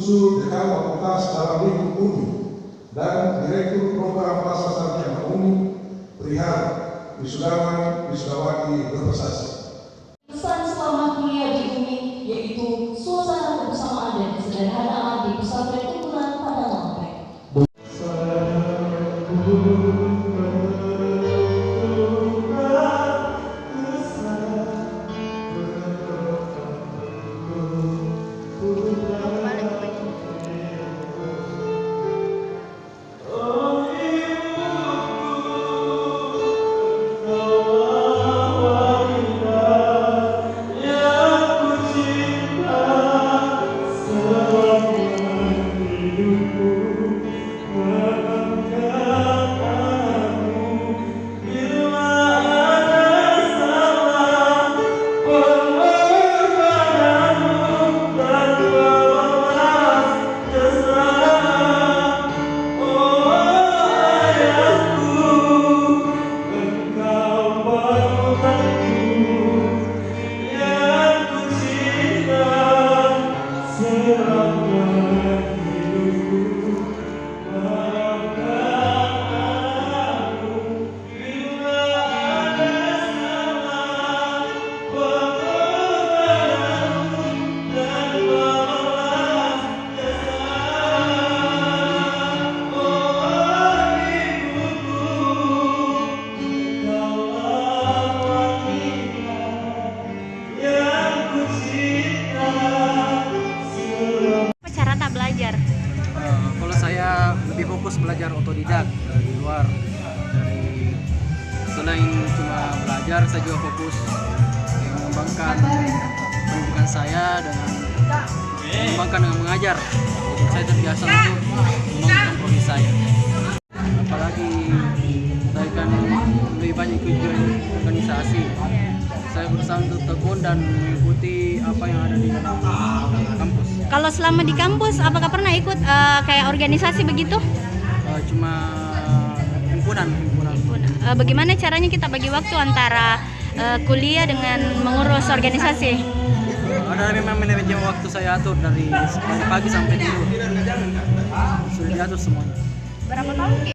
usul dekan fakultas dalam lingkup UNI dan Direktur Program Pasar Sarjana UNI perihal wisudawati berprestasi. Pesan selama kuliah di UNI yaitu suasana kebersamaan dan kesederhanaan di pesantren unggulan pada Lampung. Kalau saya lebih fokus belajar otodidak dari luar. Selain cuma belajar, saya juga fokus mengembangkan pendidikan saya dengan mengembangkan dengan mengajar. Jadi saya terbiasa untuk mengembangkan prodi saya. Apalagi saya kan lebih banyak ikut join organisasi. Saya berusaha untuk tekun dan mengikuti apa yang ada di dalam kampus. Kalau selama di kampus, apakah pernah ikut kayak organisasi begitu? Cuma himpunan. Bagaimana caranya kita bagi waktu antara kuliah dengan mengurus organisasi? Ada memang manajemen waktu saya atur dari pagi sampai tidur. Sudah diatur semuanya. Berapa tahun Ki?